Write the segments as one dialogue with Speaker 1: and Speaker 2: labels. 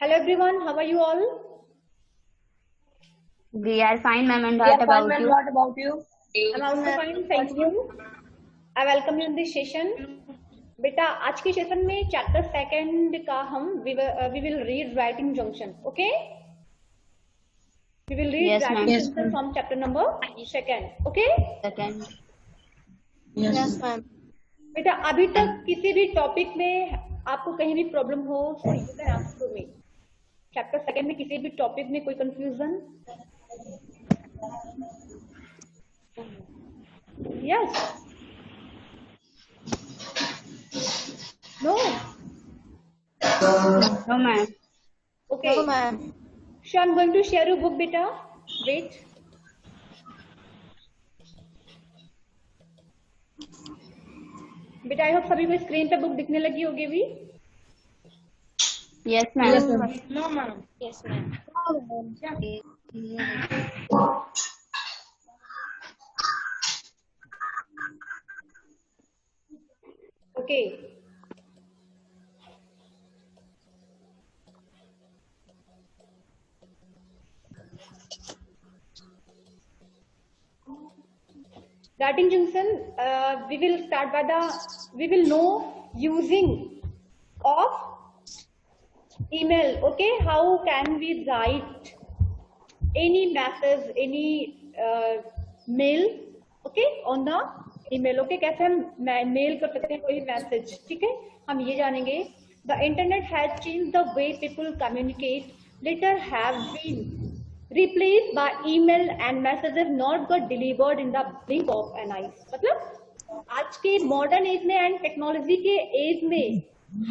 Speaker 1: Hello everyone, how are you all?
Speaker 2: We are fine, ma'am. And
Speaker 3: We
Speaker 2: what
Speaker 3: are fine,
Speaker 2: about
Speaker 3: ma'am.
Speaker 2: you?
Speaker 3: What about you?
Speaker 1: I'm also fine, thank you. I welcome you in this session. बेटा आज के session में chapter second का हम we will read writing junction, okay? We will read
Speaker 2: Yes,
Speaker 1: writing
Speaker 2: ma'am.
Speaker 1: junction from chapter number second, okay?
Speaker 2: Second.
Speaker 3: Yes, ma'am.
Speaker 1: बेटा अभी तक किसी भी टॉपिक में आपको कहीं भी प्रॉब्लम हो तो you can ask to me. Chapter second में किसी भी टॉपिक में कोई confusion? Yes. No.
Speaker 2: No, ma'am.
Speaker 1: Okay.
Speaker 3: No, ma'am.
Speaker 1: So I'm going to share your book, beta. Wait. बेटा आई होप सभी को स्क्रीन पे बुक दिखने लगी होगी अभी.
Speaker 2: Yes, ma'am.
Speaker 3: Yes, ma'am. No, ma'am. Yes, ma'am.
Speaker 1: Okay. Writing junction. We will start by we will know using of email. Okay, how can we write any message, any mail, okay, on the email. Okay, कैसे हम mail कर सकते हैं कोई message. ठीक है, हम ये जानेंगे. The internet has changed the way people communicate. Letters have been replaced by email and messages not got delivered in the blink of an eye. मतलब आज के मॉडर्न एज में एंड टेक्नोलॉजी के एज में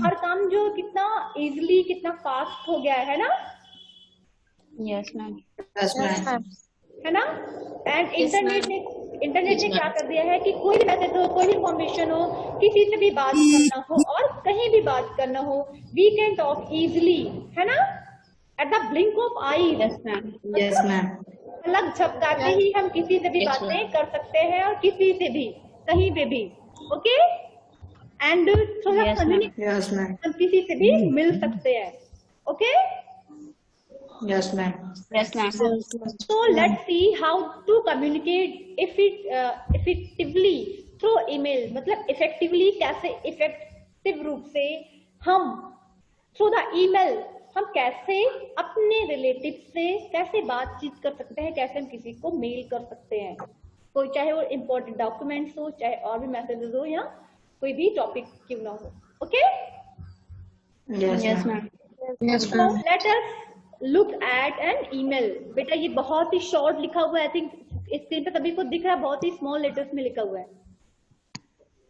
Speaker 1: हर काम जो कितना इजीली कितना फास्ट हो गया है ना.
Speaker 2: Yes, ma'am.
Speaker 3: Yes, ma'am.
Speaker 1: है ना. एंड इंटरनेट ने क्या कर दिया है कि कोई भी मैसेज हो, कोई भी इन्फॉर्मेशन हो, किसी से भी बात करना हो और कहीं भी बात करना हो, वी कैन टॉक इजिली, है ना, at the blink of I.
Speaker 2: Yes, ma'am.
Speaker 3: Yes, ma'am.
Speaker 1: अलग झपकाते ही हम किसी से भी बातें कर सकते हैं और किसी से भी कहीं पे भी. ओके. एंड थोड़ा
Speaker 2: Yes, ma'am.
Speaker 3: Yes, ma'am.
Speaker 1: हम किसी से भी मिल सकते हैं. Okay.
Speaker 3: Yes, ma'am.
Speaker 2: Yes, ma'am.
Speaker 1: So let's see how to communicate effectively through email. मतलब effectively कैसे effective रूप से हम through the email हम कैसे अपने रिलेटिव से कैसे बातचीत कर सकते हैं, कैसे हम किसी को मेल कर सकते हैं, कोई चाहे वो इम्पोर्टेंट डॉक्यूमेंट्स हो, चाहे और भी मैसेजेस हो या कोई भी टॉपिक क्यों ना हो. Okay.
Speaker 3: Yes,
Speaker 2: ma'am.
Speaker 3: Yes,
Speaker 1: So
Speaker 3: ma'am.
Speaker 1: let us look at an email. बेटा ये बहुत ही शॉर्ट लिखा हुआ है. आई थिंक स्क्रीन पे सभी को दिख रहा है, बहुत ही स्मॉल लेटर्स में लिखा हुआ है.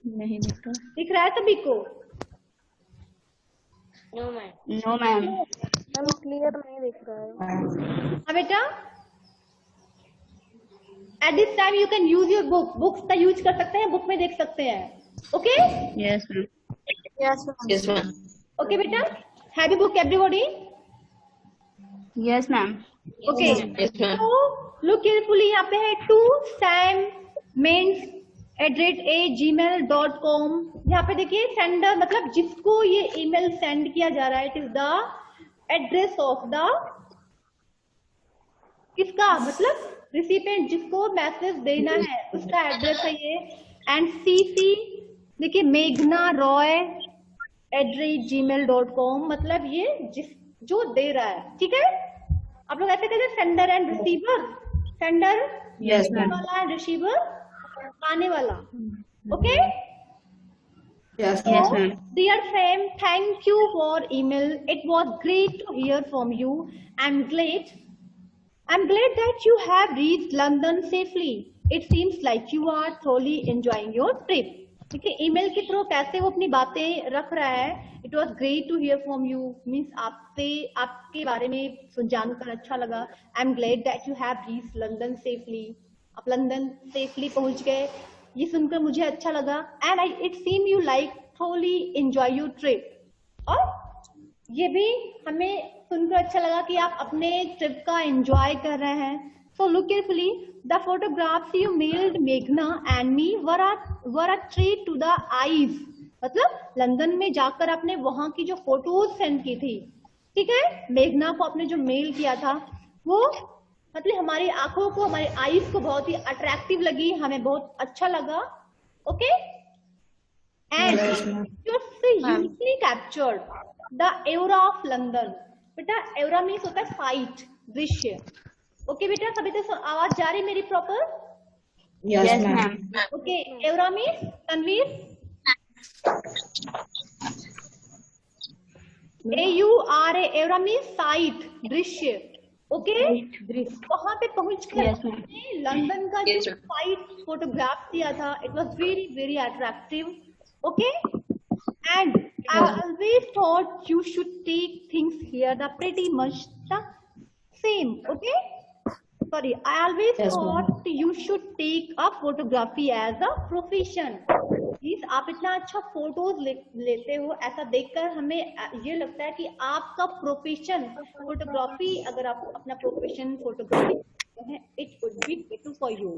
Speaker 2: नहीं दिख रहा.
Speaker 1: दिख रहा है सभी को?
Speaker 3: No, ma'am.
Speaker 2: No, ma'am.
Speaker 3: हम क्लियर नहीं दिख रहा है.
Speaker 1: हाँ बेटा. At this time you can use your books का यूज कर सकते हैं, बुक में देख सकते हैं. Okay.
Speaker 2: Yes, ma'am.
Speaker 3: Yes, ma'am. Yes, ma'am.
Speaker 1: Okay बेटा. Have you book everybody?
Speaker 2: Yes, ma'am.
Speaker 1: Okay.
Speaker 3: Yes, ma'am.
Speaker 1: तो लुक केयरफुली. यहाँ पे है to sammains@gmail.com. यहाँ पे देखिए सेंडर मतलब जिसको ये ईमेल सेंड किया जा रहा है. It is the address of the किसका मतलब रिसिपेंट, जिसको मैसेज देना है उसका एड्रेस है ये. एंड सीसी देखिए मेघना रॉय @gmail.com. मतलब ये जो दे रहा है. ठीक है. आप लोग ऐसे कहते हैं sender and receiver. Sender
Speaker 3: Yes, ma'am.
Speaker 1: वाला एंड रिसीवर पाने वाला. Okay.
Speaker 3: Yes,
Speaker 2: Yes, ma'am.
Speaker 1: Dear Sam, thank you for email. It was great to hear from you. I'm glad that you have reached London safely. It seems like you are thoroughly enjoying your trip. देखिए email के through कैसे वो अपनी बातें रख रहा है. It was great to hear from you means आपसे आपके बारे में जानकर अच्छा लगा. I am glad that you have reached London safely. आप लंदन सेफली पहुंच गए, ये सुनकर मुझे अच्छा लगा. And I it seem you like thoroughly enjoy your trip. और ये भी हमें सुनकर अच्छा लगा कि आप अपने ट्रिप का एंजॉय कर रहे हैं. So look carefully. The photographs you mailed Meghna and me were a treat to the eyes. मतलब लंदन में जाकर आपने वहां की जो फोटोज सेंड की थी ठीक है, मेघना को आपने जो मेल किया था वो मतलब हमारी आंखों को, हमारी आईज को बहुत ही अट्रैक्टिव लगी, हमें बहुत अच्छा लगा। Okay, and
Speaker 3: Yes, ma'am.
Speaker 1: Usually captured the एवरा of London. बेटा एवरा मीन्स होता है साइट, दृश्य। ओके बेटा, सभी तक आवाज जा रही मेरी proper?
Speaker 3: Yes,
Speaker 2: Yes,
Speaker 3: ma'am.
Speaker 2: ma'am.
Speaker 1: Okay, aura means तनवीर, AURA, एवरा मीन्स साइट, दृश्य। ओके, वहां पे पहुंचकर
Speaker 2: Yes, ma'am.
Speaker 1: हमने लंदन का जो साइट फोटोग्राफ दिया था, it was very very attractive. Okay, and I always thought you should take things here the pretty much the same. Okay, sorry, I always
Speaker 3: Yes,
Speaker 1: thought you should take a photography as a profession. Please आप इतना अच्छा photos लेते हो, ऐसा देखकर हमें ये लगता है कि आपका प्रोफेशन फोटोग्राफी, अगर आप अपना प्रोफेशन फोटोग्राफी है, it would be better for you.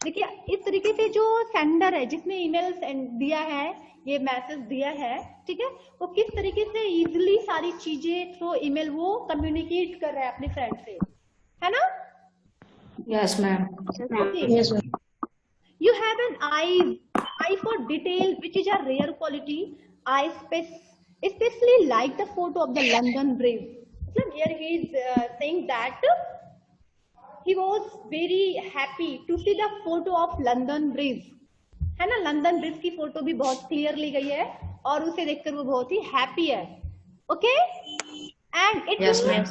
Speaker 1: देखिए इस तरीके से जो सेंडर है, जिसने ईमेल दिया है, ये मैसेज दिया है, ठीक है, वो किस तरीके से इजिली सारी चीजें थ्रू ईमेल वो कम्युनिकेट कर रहा है अपने फ्रेंड से, है ना?
Speaker 3: Yes, ma'am.
Speaker 1: Okay.
Speaker 3: Yes, ma'am.
Speaker 1: You have an eye for detail, which is a rare quality. I especially like the photo of the London Bridge. So here he is saying that he was very happy to see the photo of London Bridge. है ना, London bridge की photo भी बहुत clear ली गई है और उसे देखकर वो बहुत ही हैप्पी है। Okay, and it
Speaker 3: Yes, ma'am.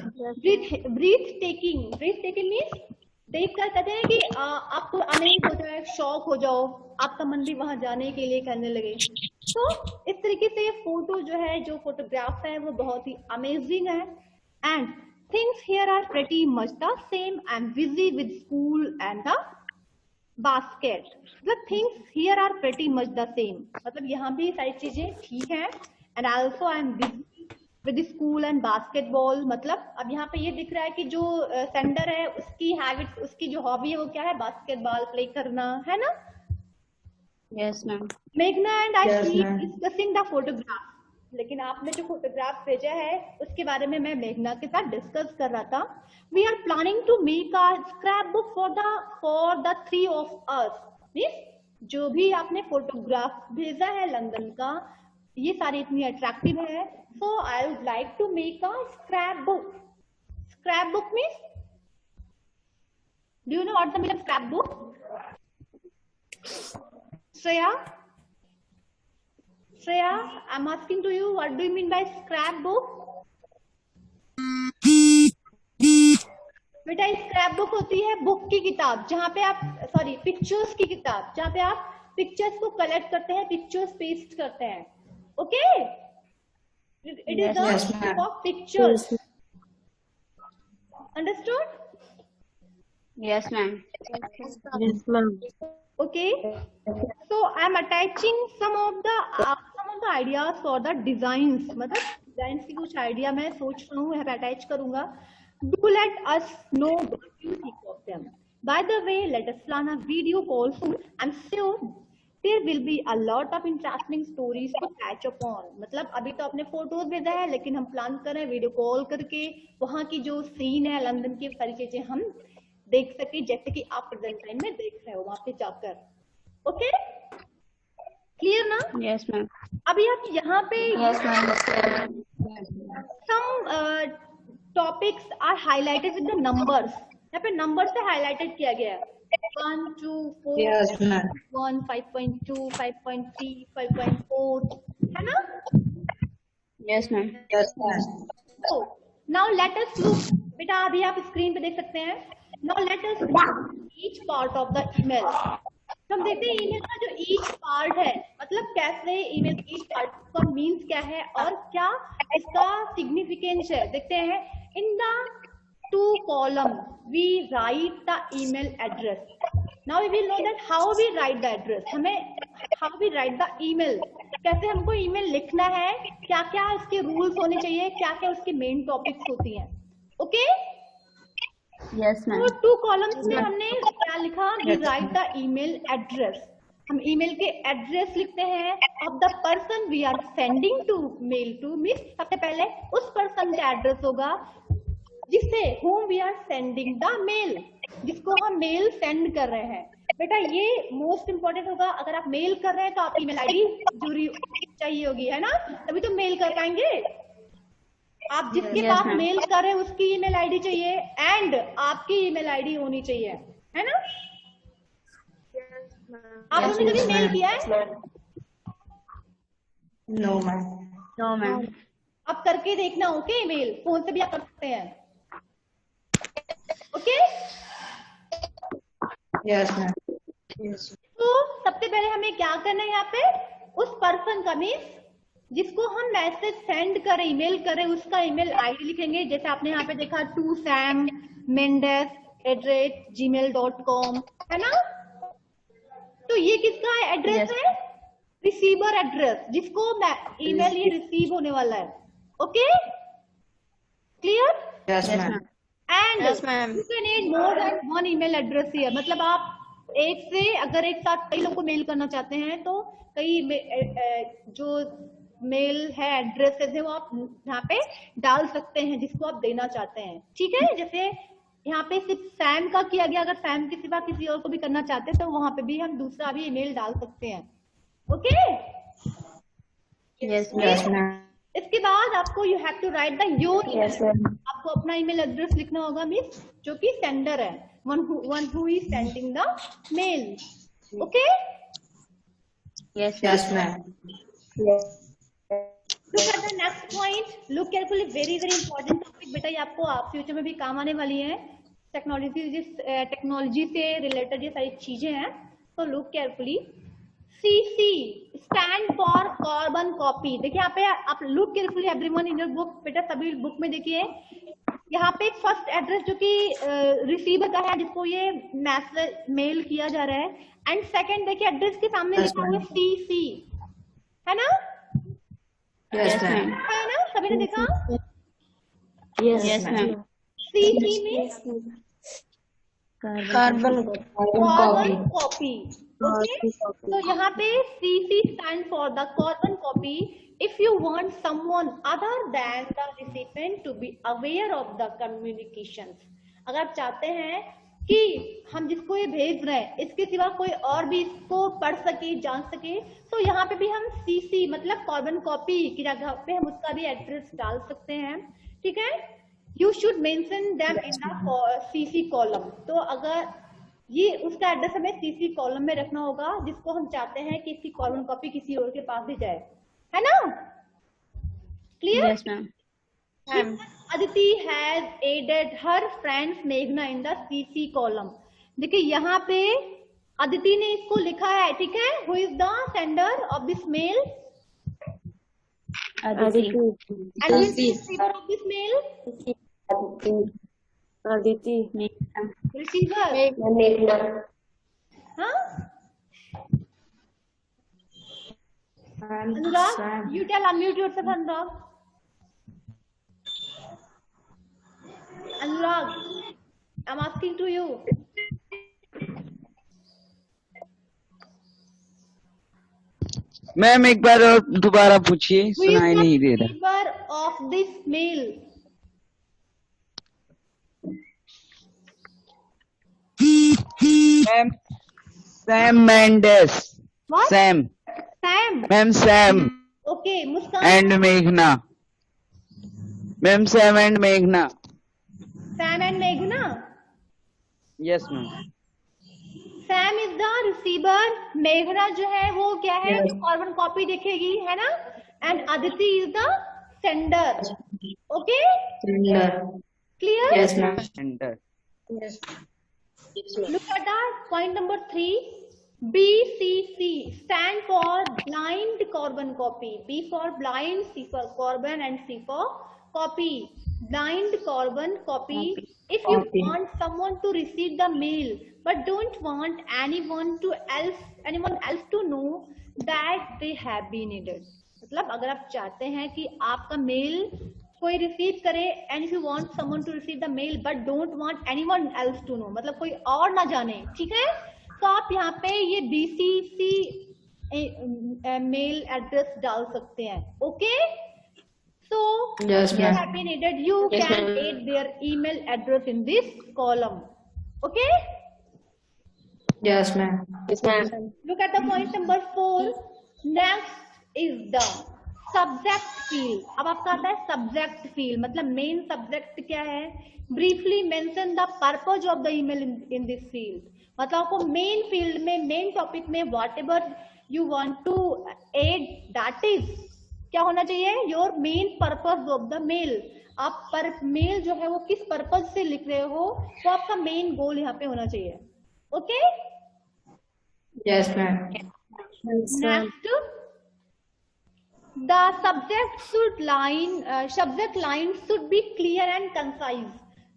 Speaker 1: Breathtaking means देख कर कहते हैं कि आपको अमेज हो जाए, शॉक हो जाओ, आपका मन भी वहां जाने के लिए करने लगे। तो इस तरीके से ये फोटो जो है, जो फोटोग्राफ है, वो बहुत ही अमेजिंग है। And things here are pretty much the same. I am busy with school and the basket. The things here are pretty much the same. मतलब यहाँ भी सारी चीजें ठीक हैं। And also I am busy with the school and basketball. मतलब अब यहाँ पे ये दिख रहा है कि जो सेंडर है उसकी हैबिट, उसकी जो हॉबी है वो क्या है, बास्केटबॉल प्ले करना, है ना?
Speaker 2: Yes, ma'am.
Speaker 1: मेघना and I
Speaker 3: Yes,
Speaker 1: keep
Speaker 3: ma'am.
Speaker 1: Discussing the photograph. लेकिन आपने जो फोटोग्राफ भेजा है उसके बारे में मैं मेघना के साथ डिस्कस कर रहा था। We are planning to make a scrap book for the three of us. Means जो भी आपने फोटोग्राफ भेजा है लंदन का, ये सारी इतनी अट्रैक्टिव है। So I would like to make a scrap book. Scrap book means, do you know what the meaning of scrap book? Shreya, I'm asking to you, what do you mean by scrapbook? बेटा scrap book होती है book की किताब, जहाँ पे आप, sorry, pictures की किताब, जहाँ पे आप पिक्चर्स को कलेक्ट करते हैं, पिक्चर्स पेस्ट करते हैं। Okay, it is the
Speaker 3: Yes, ma'am.
Speaker 1: Book of pictures. Understood?
Speaker 2: Yes, ma'am.
Speaker 3: Yes, ma'am.
Speaker 1: Okay, so I am attaching some of the ideas for the designs. मतलब डिजाइन की कुछ idea मैं सोच रहा हूँ, अटैच करूंगा। Do let us know what you think of them. By the way, let us plan a video call soon. I'm sure there will be a lot of interesting stories to catch up on. मतलब अभी तो अपने photos भेजा है, लेकिन हम plan कर रहे हैं वीडियो कॉल करके वहाँ की जो सीन है लंदन की सारी चीजें हम देख सके, जैसे कि आप प्रेजेंट टाइम में देख रहे हो वहां पे जाकर। ओके, क्लियर ना?
Speaker 2: Yes, ma'am.
Speaker 1: अभी आप यहाँ पे
Speaker 2: Yes, ma'am.
Speaker 1: some topics are highlighted with the numbers. यहाँ पे नंबर से हाईलाइटेड किया गया है। 1, 2, 4,
Speaker 3: Yes, ma'am.
Speaker 1: 1, 5.2, 5.3, 5.4, है ना?
Speaker 2: Yes, ma'am.
Speaker 3: Yes, ma'am.
Speaker 1: So now let us look. बेटा अभी आप स्क्रीन पे देख सकते हैं। Now let us look each part of the email. तो हम देखते हैं ईमेल का जो ईच पार्ट है, मतलब कैसे ईमेल की ईच पार्ट का मीन्स क्या है और क्या इसका सिग्निफिकेंस है। देखते हैं, in the 2 column we write the email address. Now we will know that how we write the address. हमें how we write the email, कैसे हमको ईमेल लिखना है, क्या क्या इसके रूल्स होने चाहिए, क्या क्या उसके मेन टॉपिक्स होती हैं। Okay,
Speaker 2: Yes, ma'am.
Speaker 1: तो 2 columns में हमने क्या लिखा, we write the email address. हम ईमेल के एड्रेस लिखते हैं of the person we are sending to mail to, means सबसे पहले उस पर्सन का एड्रेस होगा जिससे whom we are sending the mail, जिसको हम मेल सेंड कर रहे हैं। बेटा ये मोस्ट इंपॉर्टेंट होगा, अगर आप मेल कर रहे हैं तो आपकी ईमेल आईडी जरूरी चाहिए होगी, है ना, तभी तो मेल कर पाएंगे। आप जिसके पास मेल कर रहे हैं उसकी ईमेल आईडी चाहिए एंड आपकी ईमेल आईडी होनी चाहिए, है ना। आप लोगों ने कभी मेल किया है?
Speaker 3: No ma'am.
Speaker 2: No ma'am.
Speaker 1: अब करके देखना, ओके, मेल फोन से भी आप कर सकते हैं, ओके।
Speaker 3: Yes ma'am.
Speaker 1: तो सबसे पहले हमें क्या करना है, यहाँ पे उस पर्सन का मीन्स जिसको हम मैसेज सेंड करें, ईमेल करें, उसका ईमेल आईडी लिखेंगे। जैसे आपने यहाँ पे देखा to sam@gmail.com, है ना। तो ये किसका एड्रेस है? रिसीवर एड्रेस, जिसको ईमेल ये रिसीव होने वाला है, okay, clear?
Speaker 3: Yes ma'am.
Speaker 1: And
Speaker 2: Yes, ma'am.
Speaker 1: You can add more than one email address here, मतलब आप एक से अगर एक साथ कई लोगों को मेल करना चाहते हैं तो कई जो मेल है एड्रेसेस है वो आप यहाँ पे डाल सकते हैं जिसको आप देना चाहते हैं, ठीक है। जैसे यहाँ पे सिर्फ सैम का किया गया, अगर सैम के सिवा किसी और को भी करना चाहते हैं तो वहां पे भी हम दूसरा भी ईमेल डाल सकते हैं, okay.
Speaker 2: Yes,
Speaker 3: yes
Speaker 2: ma'am.
Speaker 3: Ma'am.
Speaker 1: इसके बाद आपको you have to write the your,
Speaker 2: Yes, ma'am.
Speaker 1: आपको अपना ईमेल एड्रेस लिखना होगा, मीन्स जो कि सेंडर है, one who is sending the mail, okay.
Speaker 2: Yes,
Speaker 3: yes ma'am.
Speaker 1: Look at the next point. Look carefully. Very important topic. बेटा ये आपको फ्यूचर में भी काम आने वाली है। टेक्नोलॉजी से रिलेटेड ये सारी चीजें हैं, तो look carefully. CC stand for carbon copy। देखिए यहाँ पे आप look carefully everyone in your book, बेटा सभी बुक में देखिए यहाँ पे फर्स्ट एड्रेस जो कि रिसीवर का है जिसको ये मैसेज मेल किया जा रहा है, एंड सेकंड देखिए एड्रेस के सामने लिखा हुआ है CC, है ना,
Speaker 3: यस मैम।
Speaker 1: है ना, सभी ने देखा।
Speaker 2: Yes, ma'am.
Speaker 1: CC में
Speaker 2: Carbon.
Speaker 1: carbon copy, okay। तो यहाँ पे CC stand for the carbon copy if you want someone other than the recipient to be aware of the communications। अगर आप चाहते हैं कि हम जिसको ये भेज रहे हैं इसके सिवा कोई और भी इसको पढ़ सके, जान सके, तो यहाँ पे भी हम CC मतलब कार्बन कॉपी की जगह पे हम उसका भी एड्रेस डाल सकते हैं, ठीक है। You should mention them in the CC column. तो अगर ये उसका एड्रेस हमें CC कॉलम में रखना होगा जिसको हम चाहते हैं कि इसकी कार्बन कॉपी किसी और के पास भी जाए, है ना, clear?
Speaker 2: Yes, ma'am.
Speaker 1: Aditi has added her friends Meghna in the CC column। देखिए यहाँ पे अदिति ने इसको लिखा है, ठीक है। Who is the sender of this mail?
Speaker 2: Aditi.
Speaker 1: And who is the receiver of this mail?
Speaker 3: Aditi।
Speaker 1: Receiver। हाँ? Anurag, you tell, unmute yourself, Anurag। Anurag, I'm asking to you।
Speaker 4: Ma'am एक बार और दोबारा पूछिए,
Speaker 1: Who is
Speaker 4: सुनाई
Speaker 1: the
Speaker 4: नहीं दे रहा।
Speaker 1: receiver of this mail?
Speaker 4: Ma'am Sam Mendes.
Speaker 1: What?
Speaker 4: Sam
Speaker 1: Sam।
Speaker 4: Ma'am Sam
Speaker 1: Okay, Muskan।
Speaker 4: And मेघना। Ma'am Sam and मेघना।
Speaker 1: Sam and Meghna।
Speaker 4: Yes ma'am.
Speaker 1: Sam is the receiver, Meghna जो है वो क्या है,
Speaker 3: Yes.
Speaker 1: जो कार्बन कॉपी देखेगी, है ना, and Aditi is the sender, okay, clear?
Speaker 3: Yes ma'am.
Speaker 4: Enter.
Speaker 1: Look at that point number 3, BCC stand for blind carbon copy, B for blind, C for carbon and C for copy, blind carbon copy। If you
Speaker 3: Copy.
Speaker 1: want someone to receive the mail but don't want anyone else to know that they have been needed। मतलब अगर आप चाहते हैं कि आपका mail कोई receive करे, and if you want someone to receive the mail but don't want anyone else to know, मतलब कोई और ना जाने, ठीक है, तो आप यहाँ पे ये BCC मेल एड्रेस डाल सकते हैं. Okay, so
Speaker 3: Yes,
Speaker 1: you
Speaker 3: ma'am.
Speaker 1: have been added. You
Speaker 2: Yes,
Speaker 1: can
Speaker 2: ma'am.
Speaker 1: add their email address in this column. Okay,
Speaker 3: Yes, ma'am.
Speaker 2: Yes, ma'am.
Speaker 1: look at the point number 4. Next is the subject field. अब आपका आता है subject field, मतलब main subject क्या है? Briefly mention the purpose of the email in this field. मतलब आपको main field में, main topic में whatever you want to add, that is क्या होना चाहिए? Your main purpose of the mail. आप पर मेल जो है वो किस पर्पस से लिख रहे हो, वो आपका मेन गोल यहाँ पे होना चाहिए. Okay,
Speaker 3: Yes, ma'am.
Speaker 1: Next, the subject line should be clear and concise.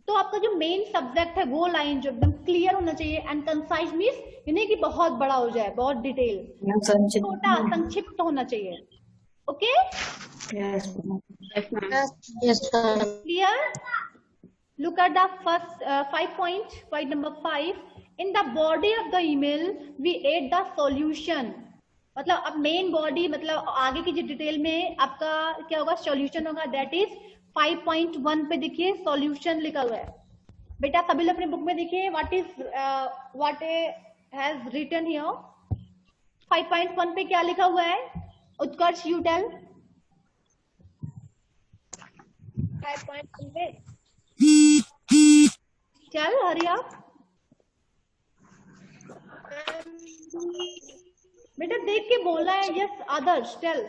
Speaker 1: तो आपका जो मेन सब्जेक्ट है वो लाइन जो एकदम क्लियर होना चाहिए, एंड कंसाइज मीन्स यानी कि बहुत बड़ा हो जाए, बहुत डिटेल, छोटा संक्षिप्त होना चाहिए. Okay,
Speaker 3: Yes, ma'am.
Speaker 2: Yes, ma'am.
Speaker 5: Yes, ma'am.
Speaker 1: clear? Look at the first 5 point number 5. In the body of the email we add the solution. मतलब अब मेन बॉडी, मतलब आगे की जो डिटेल में आपका क्या होगा, सॉल्यूशन होगा. दैट इज 5.1 पे देखिए सॉल्यूशन लिखा हुआ है. बेटा सभी लोग अपने बुक में देखिए व्हाट हैज रिटन हियर. 5.1 पे क्या लिखा हुआ है? उत्कर्ष, यू टेल. 5.1 पे चल, हरी आप. बेटा देख के बोलना है. Yes, Adarsh tell.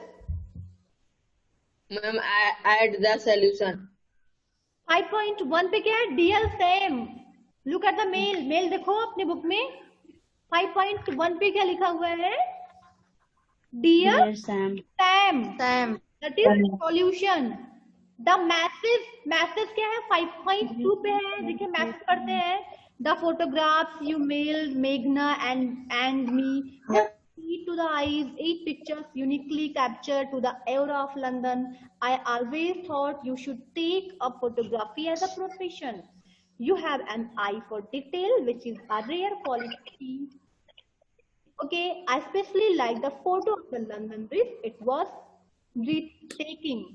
Speaker 5: Ma'am, add the solution.
Speaker 1: 5.1 पे क्या है? Dear Sam. Look at the mail देखो अपने बुक में. 5.1 पे क्या लिखा हुआ है? Dear
Speaker 2: Dear Sam.
Speaker 1: Sam.
Speaker 5: Sam.
Speaker 1: That is solution. The message क्या है? 5.2 पे है. देखिए मैसेज पढ़ते हैं. द फोटोग्राफ्स यू मेल्ड मेघना and me to the eyes, 8 pictures uniquely captured to the aura of London. I always thought you should take up photography as a profession. You have an eye for detail, which is a rare quality. Okay, I especially like the photo of the London Bridge. It was breathtaking.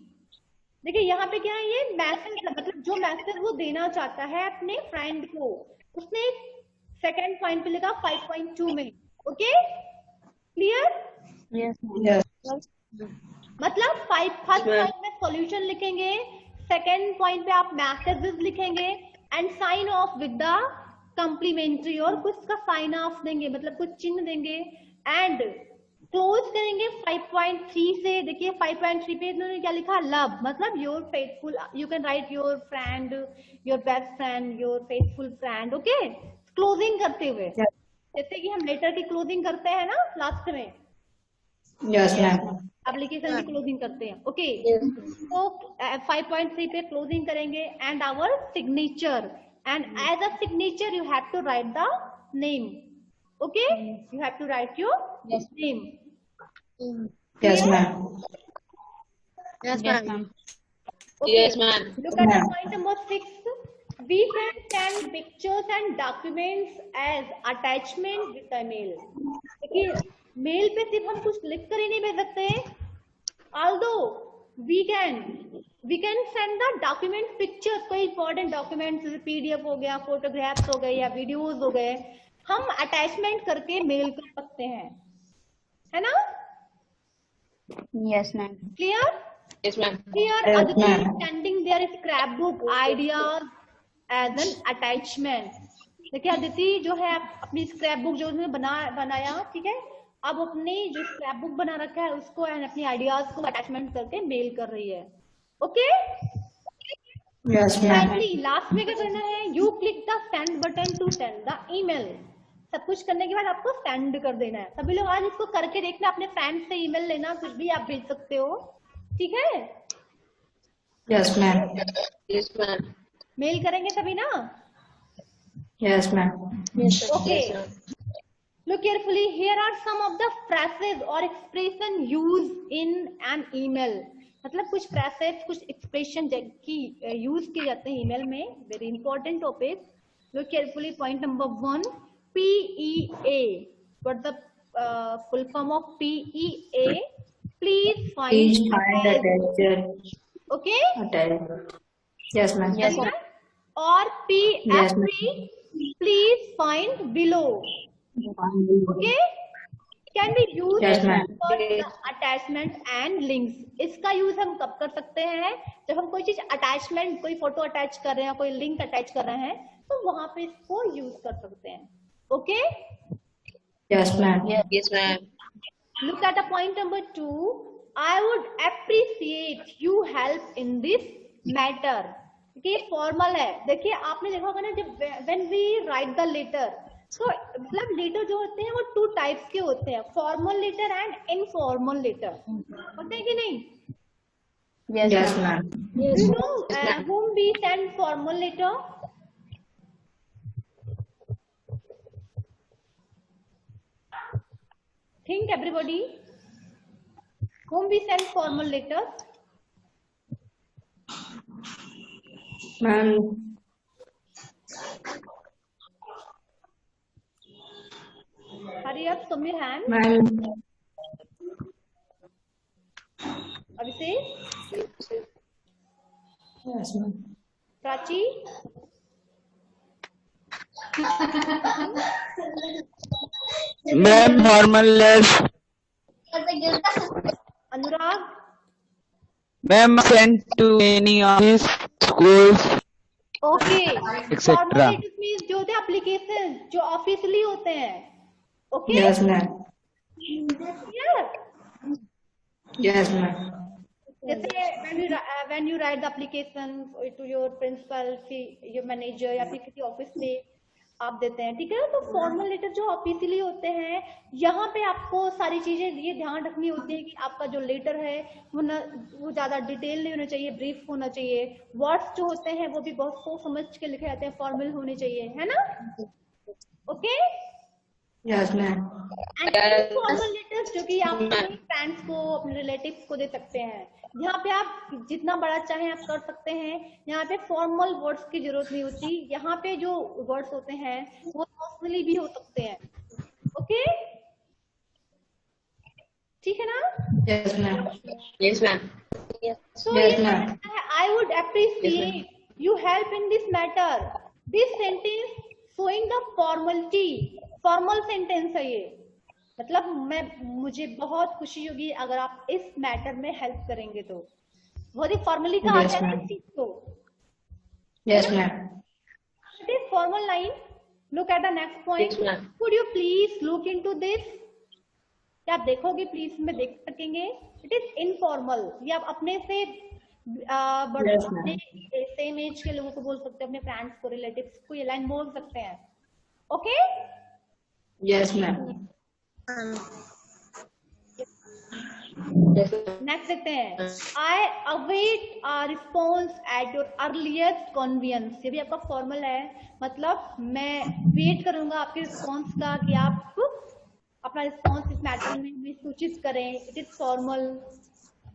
Speaker 1: देखिए यहाँ पे क्या है, ये message, मतलब जो message वो देना चाहता है अपने फ्रेंड को, उसने सेकंड पॉइंट पे लिखा 5.2 में. Okay, clear?
Speaker 2: Yes, ma'am.
Speaker 3: Yes.
Speaker 1: मतलब फर्स्ट पॉइंट में सॉल्यूशन लिखेंगे, सेकंड पॉइंट पे आप मैसेजेस लिखेंगे, and sign off with the complimentary, और कुछ का साइन ऑफ देंगे, मतलब कुछ चिन्ह देंगे, एंड क्लोज करेंगे 5.3 से. देखिए 5.3 पे इन्होंने क्या लिखा? लव. मतलब your faithful, you can write your friend, your best friend, your faithful friend. Okay, closing करते हुए, जैसे कि हम लेटर की क्लोजिंग करते हैं ना लास्ट में,
Speaker 3: Yes, ma'am.
Speaker 1: एप्लीकेशन की क्लोजिंग करते हैं. ओके, तो 5.3 पे क्लोजिंग करेंगे, and our signature, and as a signature you have to write the name. Okay, you have to write your name.
Speaker 3: Yes, ma'am.
Speaker 5: Yes,
Speaker 2: Yes,
Speaker 5: ma'am.
Speaker 2: ma'am.
Speaker 1: Okay.
Speaker 5: Yes, ma'am.
Speaker 1: Look at the point number 6. We can send pictures and documents as attachment with the mail. देखिए mail पे सिर्फ हम कुछ लिख कर ही नहीं भेज सकते. Although we can send the document pictures, कोई important documents जैसे PDF हो गया, photographs हो गए, या videos हो गए, हम attachment करके मेल कर सकते हैं, है ना?
Speaker 2: Yes, ma'am.
Speaker 1: Clear?
Speaker 5: Yes, ma'am.
Speaker 1: Here
Speaker 3: Yes,
Speaker 1: Aditi is
Speaker 3: ma'am.
Speaker 1: sending their scrapbook ideas as an attachment. देखिए अदिति जो है अपनी स्क्रैपबुक जो उसने बनाया, ठीक है, अब अपनी जो स्क्रैपबुक बना रखा है उसको एंड अपनी आइडियाज को अटैचमेंट करके मेल कर रही है. Okay,
Speaker 3: Yes, ma'am.
Speaker 1: Finally last में क्या करना है? You click the send button to send the email. सब कुछ करने के बाद आपको सेंड कर देना है. सभी लोग आज इसको करके देखना, अपने फ्रेंड से ईमेल लेना, कुछ भी आप भेज सकते हो. ठीक है,
Speaker 3: Yes, ma'am.
Speaker 5: Yes, ma'am.
Speaker 1: Mail करेंगे तभी ना.
Speaker 3: Yes, ma'am.
Speaker 1: Okay.
Speaker 5: Yes, ma'am.
Speaker 1: Look carefully. Here are some of the phrases or expression used in an email. मतलब कुछ phrases, कुछ expression की use किए जाते हैं email में. Very important topic. Look carefully. Point number 1. PEA. What the full form of PEA? Please find.
Speaker 3: Please find attached.
Speaker 1: Okay.
Speaker 3: Attached. Yes, ma'am.
Speaker 2: Yes, ma'am.
Speaker 1: Or
Speaker 3: Yes, ma'am.
Speaker 1: PFP. Please find below. Okay. Can be used
Speaker 3: Yes, ma'am.
Speaker 1: for the attachment and links. इसका use हम कब कर सकते हैं? जब हम कोई चीज अटैचमेंट, कोई फोटो अटैच कर रहे हैं, कोई लिंक अटैच कर रहे हैं, तो वहां पे इसको यूज कर सकते हैं. Okay.
Speaker 3: Yes, ma'am.
Speaker 5: Yes, ma'am.
Speaker 1: Look at the point number 2. I would appreciate you help in this matter. ये फॉर्मल है. देखिए आपने देखा होगा ना, जब when we write the letter, तो मतलब लेटर जो होते हैं वो 2 टाइप्स के होते हैं, formal letter and informal letter. होते हैं कि नहीं?
Speaker 3: Yes, ma'am.
Speaker 1: You know whom we send formal letter? Think everybody. Whom we send formal letter?
Speaker 3: Ma'am.
Speaker 1: Hurry up, show me hand.
Speaker 3: Ma'am.
Speaker 1: Abhishek,
Speaker 3: Yes, ma'am.
Speaker 1: Prachi,
Speaker 4: Ma'am, formless.
Speaker 1: Anurag,
Speaker 4: Ma'am, sent to any office, schools,
Speaker 1: okay.
Speaker 4: etc.
Speaker 1: Formal letters means जो होते हैं application, जो officially होते हैं. Okay.
Speaker 3: Yes, ma'am.
Speaker 1: Yeah.
Speaker 3: Yes, ma'am.
Speaker 1: जैसे when you write the application to your principal, your manager या फिर किसी ऑफिस में आप देते हैं, ठीक है. तो फॉर्मल लेटर जो ऑफिशियली होते हैं, यहाँ पे आपको सारी चीजें ये ध्यान रखनी होती है कि आपका जो लेटर है वो ज्यादा डिटेल नहीं होना चाहिए, ब्रीफ होना चाहिए. वर्ड्स जो होते हैं वो भी बहुत सोच समझ के लिखे जाते हैं, फॉर्मल होने चाहिए, है ना? Okay.
Speaker 3: Yes, ma'am.
Speaker 1: And formal letters जो कि आप अपने फ्रेंड्स को, अपने रिलेटिव्स को दे सकते हैं. यहाँ पे आप जितना बड़ा चाहे आप कर सकते हैं. यहाँ पे फॉर्मल वर्ड्स की जरूरत नहीं होती. यहाँ पे जो वर्ड्स होते हैं वो पर्सनली भी हो सकते हैं. ओके, ठीक है ना?
Speaker 3: Yes, ma'am.
Speaker 5: Yes, ma'am.
Speaker 1: So
Speaker 3: Yes,
Speaker 1: ये
Speaker 3: ma'am.
Speaker 1: कहता है, I would appreciate you help in this matter. This sentence showing the formality. Formal sentence है ये. मतलब मुझे बहुत खुशी होगी अगर आप इस मैटर में हेल्प करेंगे. तो बहुत ही फॉर्मली कहा
Speaker 3: Yes,
Speaker 1: जाता है
Speaker 3: ma'am.
Speaker 1: इस चीज को.
Speaker 3: Yes, ma'am.
Speaker 1: It is formal line. Look at the next point.
Speaker 5: Yes, ma'am.
Speaker 1: Could you please look into this? क्या आप देखोगे प्लीज में देख सकेंगे. It is informal. ये आप अपने से बड़े
Speaker 3: Yes, ma'am.
Speaker 1: अपने सेम एज के लोगों को बोल सकते हैं, अपने फ्रेंड्स को, रिलेटिव्स को ये लाइन बोल सकते हैं. Okay.
Speaker 3: Yes, ma'am.
Speaker 5: Yes, ma'am.
Speaker 1: Next देखते हैं. आई await response at your earliest convenience. ये भी आपका फॉर्मल है. मतलब मैं वेट करूंगा आपके रिस्पॉन्स का कि आप अपना रिस्पॉन्स इस मैटर में सूचित करें. It is formal.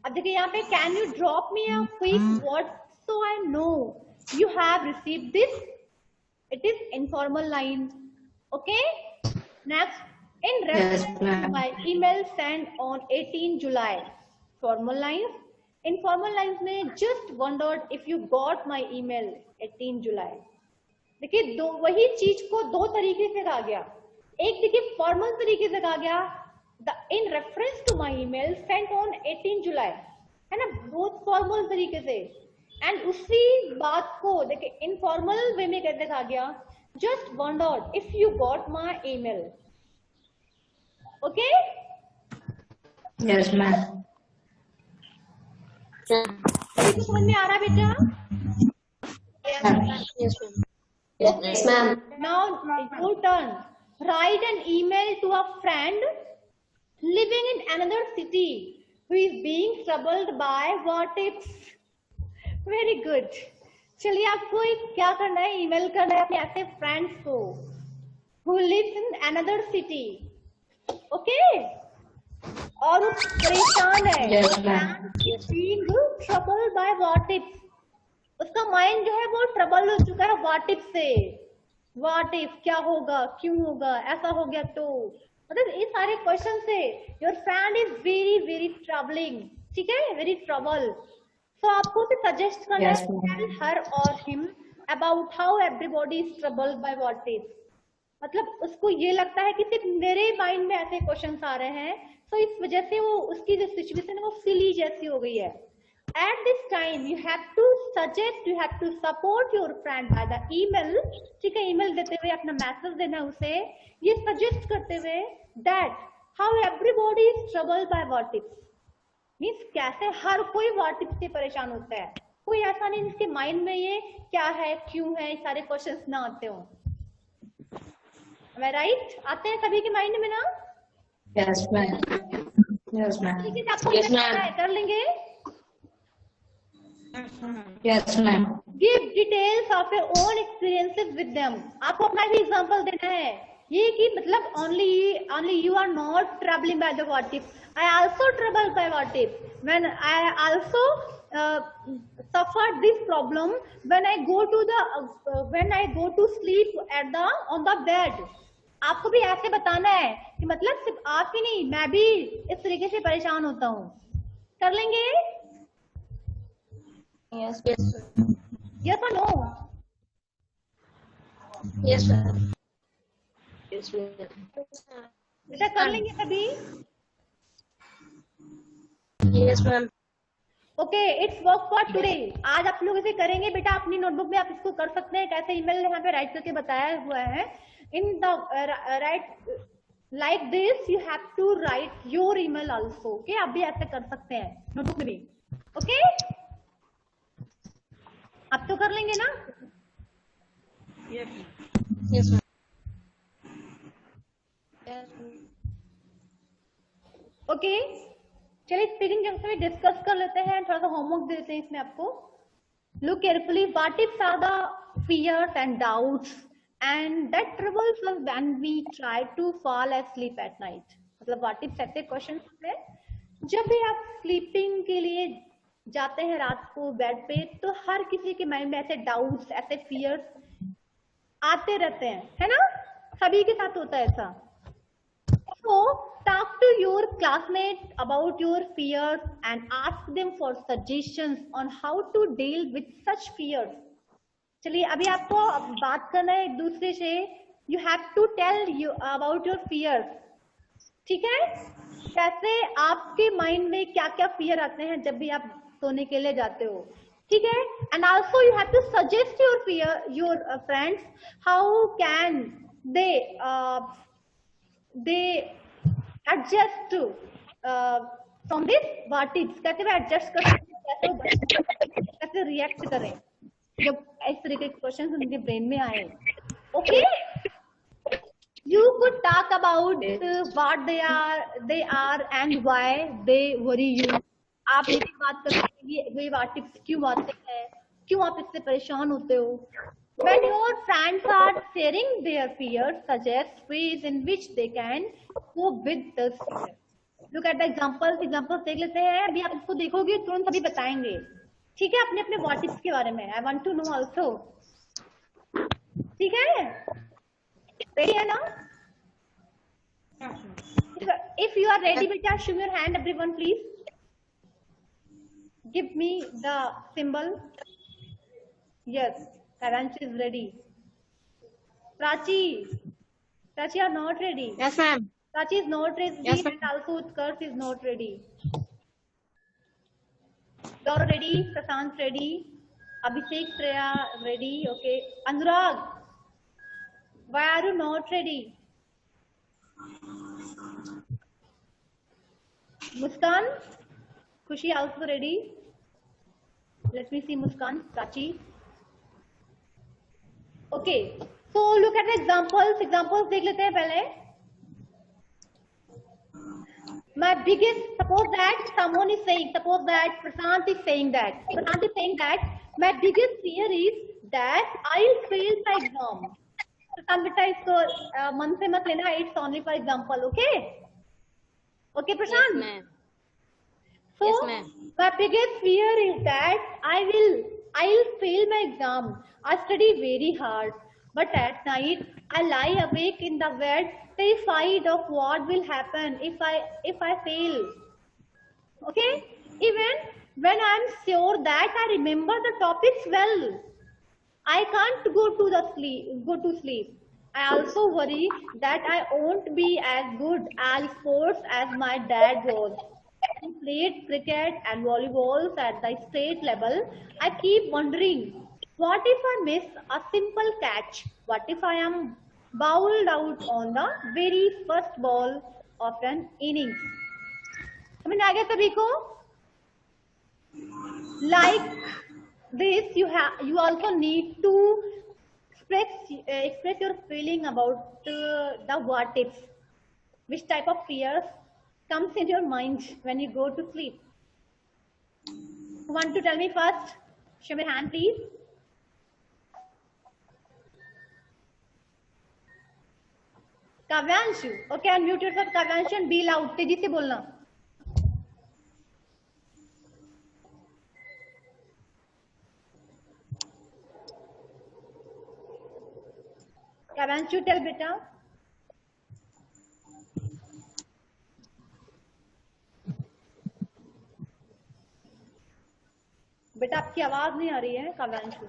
Speaker 1: अब देखिए यहाँ पे, can you drop me a quick what so I know you have received this. It is informal line. Okay. Next, in reference
Speaker 3: Yes,
Speaker 1: to
Speaker 3: ma'am.
Speaker 1: my email sent on 18 July. Formal lines. In formal lines में just wondered if you got my email 18 July. देखिए वही चीज को दो तरीके से कहा गया. एक देखिए फॉर्मल तरीके से कहा गया, in reference to my email sent on 18 July, है ना, बहुत फॉर्मल तरीके से. एंड उसी बात को देखिए इनफॉर्मल वे में कैसे कहा गया, just wondered if you got my email. Okay?
Speaker 3: Yes, ma'am.
Speaker 1: अभी तो समझ में आ रहा है बेटा?
Speaker 5: Yes, ma'am. Yes, ma'am.
Speaker 1: Now your turn. Write an email to a friend living in another city who is being troubled by what ifs. Very good. चलिए आपको क्या करना है, ईमेल करना है अपने ऐसे फ्रेंड्स को who lives in another city. Okay. और वो परेशान है.
Speaker 3: Yes, ma'am.
Speaker 1: Being troubled by what ifs. उसका माइंड जो है वो ट्रबल हो चुका है what if से. व्हाट इफ, क्या होगा, क्यों होगा, ऐसा हो गया तो, मतलब ये सारे क्वेश्चन से your friend is very very troubling, ठीक है, वेरी ट्रबल। सो आपको उसे सजेस्ट करना
Speaker 3: Yes,
Speaker 1: है,
Speaker 3: ma'am.
Speaker 1: टेल हर और him about how everybody is troubled by what if. मतलब उसको ये लगता है कि सिर्फ मेरे माइंड में ऐसे क्वेश्चंस आ रहे हैं, तो इस वजह से वो उसकी जो सिचुएशन है वो सिली जैसी हो गई है। At this time you have to suggest, you have to support your friend by the email, ठीक है, ईमेल देते हुए अपना मैसेज देना उसे, ये सजेस्ट करते हुए that how everybody is troubled by what if, means कैसे हर कोई what if से परेशान होता है, कोई ऐसा नहीं जिसके माइंड में ये क्या है, क्यों है, ये सारे क्वेश्चंस ना आते हो। राइट, आते हैं सभी के माइंड में ना?
Speaker 3: Yes, ma'am. Yes, ma'am.
Speaker 1: ठीक है, आपको
Speaker 5: Yes, ma'am.
Speaker 1: कर लेंगे।
Speaker 3: Yes, ma'am.
Speaker 1: Give details of your own experiences with them. आपको अपना भी एग्जांपल देना है, ये कि मतलब only you are not troubling by the what if. I also troubled by what if. When I also suffered this problem when I go to sleep on the bed. आपको भी ऐसे बताना है कि मतलब सिर्फ आप ही नहीं, मैं भी इस तरीके से परेशान होता हूँ। कर लेंगे?
Speaker 5: Yes, yes,
Speaker 1: Yes or no?
Speaker 5: yes, ma'am. Yes, ma'am.
Speaker 1: बेटा कर लेंगे सभी?
Speaker 5: Yes, ma'am.
Speaker 1: Okay, it's work for today. आज आप लोग इसे करेंगे बेटा, अपनी नोटबुक में आप इसको कर सकते हैं। कैसे ईमेल यहाँ पे राइट करके बताया हुआ है, in the right like this you have to write your email also. Okay, आप भी ऐसे कर सकते हैं नोटबुक में भी। ओके, आप तो कर लेंगे ना?
Speaker 5: Yes, ma'am.
Speaker 1: ओके, चलिए स्पीकिंग जंक्शन में डिस्कस कर लेते हैं, थोड़ा सा होमवर्क दे देते हैं इसमें आपको। Look carefully. What ifs are the fears and doubts and that troubles us when we try to fall asleep at night. मतलब what ifs ऐसे क्वेश्चन हैं, जब भी आप स्लीपिंग के लिए जाते हैं रात को बेड पे, तो हर किसी के माइंड में ऐसे डाउट्स, ऐसे फियर्स आते रहते हैं, है ना? सभी के साथ होता है ऐसा। So talk to your classmates about your fears and ask them for suggestions on how to deal with such fears. चलिए अभी आपको बात करना है एक दूसरे से। You have to tell you about your fears. ठीक है, कैसे आपके माइंड में क्या क्या फियर आते हैं जब भी आप सोने के लिए जाते हो, ठीक है? And also you have to suggest your friends how can they adjust to from this what ifs, कैसे वे एडजस्ट कर सकते हैं, कैसे रिएक्ट करें जब इस तरीके के क्वेश्चन उनके ब्रेन में आए। Okay, you could talk about what they are and why they worry you. आप ये बात कर सकते हैं वे what ifs क्यों आते हैं, क्यों आप इससे परेशान होते हो। When your friends are sharing their fears, suggest ways in which they can cope with the fear. Look at the examples देख लेते हैं। अभी आप इसको देखोगे तुरंत अभी बताएंगे, ठीक है, अपने अपने what ifs के बारे में। I want to know also, ठीक है? रेडी है ना? If you are ready, बेटा show your hand everyone please. Give me the symbol. Yes, Karanchi is ready. Prachi are not ready.
Speaker 2: Yes, ma'am.
Speaker 1: Prachi is not ready,
Speaker 2: Yes,
Speaker 1: and also Utkarsh is not ready. Gaurav ready, Prashant ready, Abhishek, Shreya ready. Okay, Anurag, why are you not ready? Muskan, Khushi also ready. Let me see Muskan, Prachi. Okay, so look at the examples देख लेते हैं पहले। My biggest, suppose that Prashant is saying that my biggest fear is that I'll fail my exam. Prashant बेटा इसको मन से मत लेना, it's only for example, okay? Okay, Prashant?
Speaker 5: Yes, ma'am.
Speaker 1: So,
Speaker 5: Yes, ma'am.
Speaker 1: my biggest fear is that I'll fail my exam. I study very hard, But at night, I lie awake in the bed, terrified of what will happen if I fail. Okay? Even when I'm sure that I remember the topics well, I can't go to sleep. I also worry that I won't be as good at sports as my dad was. He played cricket and volleyballs at the state level. I keep wondering, what if I miss a simple catch? What if I am bowled out on the very first ball of an innings? I mean, I get the Rico. Like this, you also need to express your feeling about the what ifs. Which type of fears comes in your mind when you go to sleep? Who want to tell me first? Show your hand, please. काव्यांशु. Okay, unmute yourself, काव्यांशु, and be loud. तेजी से बोलना. काव्यांशु, tell बेटा. बेटा आपकी आवाज नहीं आ रही है काव्यांशु.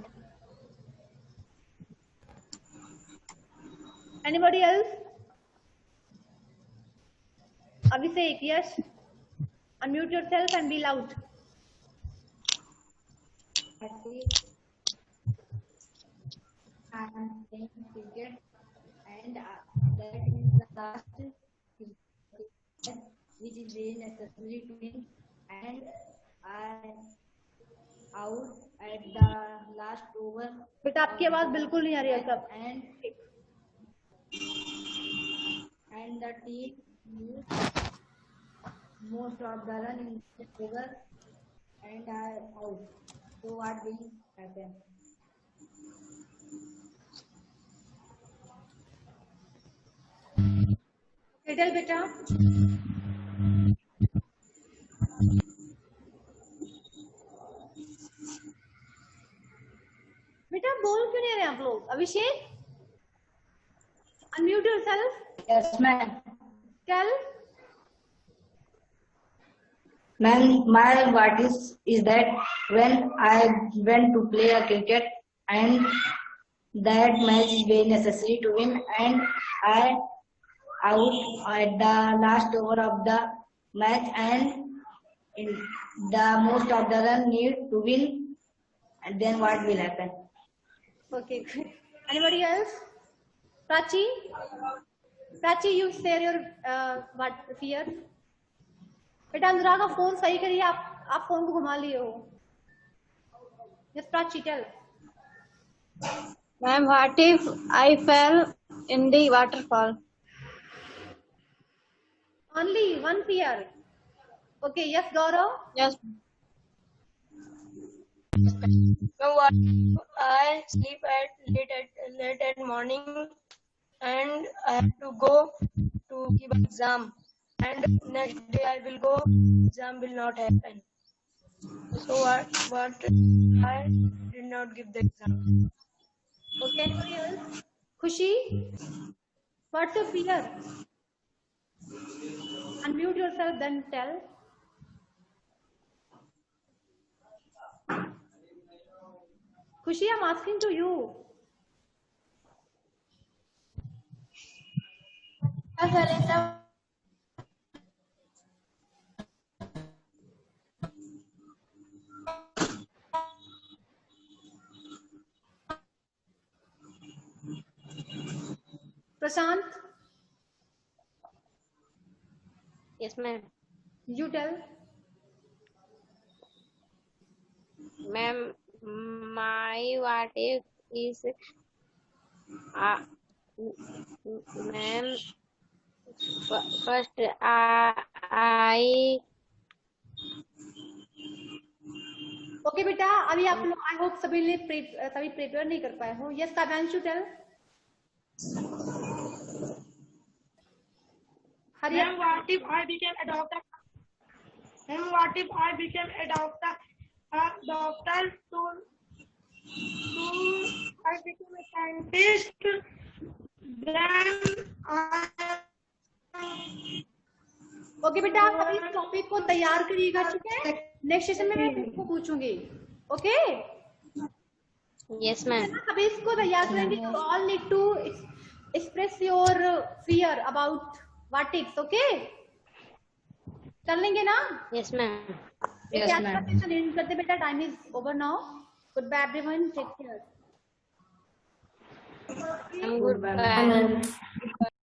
Speaker 1: Anybody else? Abhishek, yes. Unmute yourself and be loud.
Speaker 3: I am playing cricket, and that is the last cricket which is very necessary to win, and I out at the last over.
Speaker 1: बेटा आपकी आवाज बिल्कुल नहीं आ रही है सब.
Speaker 3: And the team used most of the run in the over, and I out. So what will happen?
Speaker 1: Tell बेटा. बेटा बोल क्यों नहीं रहे आप लोग? अभिषेक, unmute yourself.
Speaker 3: Yes, ma'am.
Speaker 1: Tell.
Speaker 3: Ma'am, my what is that when I went to play a cricket, and that match is very necessary to win, and I out at the last over of the match, and in the most of the run need to win, and then what will happen?
Speaker 1: Okay. Anybody else? Prachi? Prachi, you share your what fear? बेटा अनुराग का phone सही करिए. आप phone को घुमा लिए हो. Yes, Prachi, tell.
Speaker 2: Ma'am, what if I fell in the waterfall?
Speaker 1: Only one fear. Okay, yes, Gaurav.
Speaker 2: Yes.
Speaker 5: So what if I sleep late at morning and I have to go to give exam, and next day I will go, exam will not happen. So what I did not give the exam.
Speaker 1: Okay, anybody else? Khushi, what's your fear? Unmute yourself, then tell. Khushi, I'm asking to you. Prashant,
Speaker 2: Yes, ma'am.
Speaker 1: you tell.
Speaker 2: Ma'am, my what if is ma'am, first I
Speaker 1: okay बेटा, अभी आप लोग I hope सभी prepare नहीं कर पाए हो. Yes Kavyanshu, tell.
Speaker 6: Then what if I became a doctor? Then what if I became a doctor? To I became a scientist, then I
Speaker 1: okay बेटा, आप अभी इस टॉपिक को तैयार करिएगा, ठीक है? नेक्स्ट सेशन में मैं इसको पूछूंगी, ओके?
Speaker 2: Yes, ma'am.
Speaker 1: अभी इसको तैयार करेंगे. You all need to express your fear about vertix, okay? कर लेंगे ना?
Speaker 2: Yes, ma'am.
Speaker 3: Yes,
Speaker 1: आज का
Speaker 3: ma'am.
Speaker 1: सेशन एंड करते बेटा. Time is over now. Good bye everyone. Take care.
Speaker 2: Goodbye.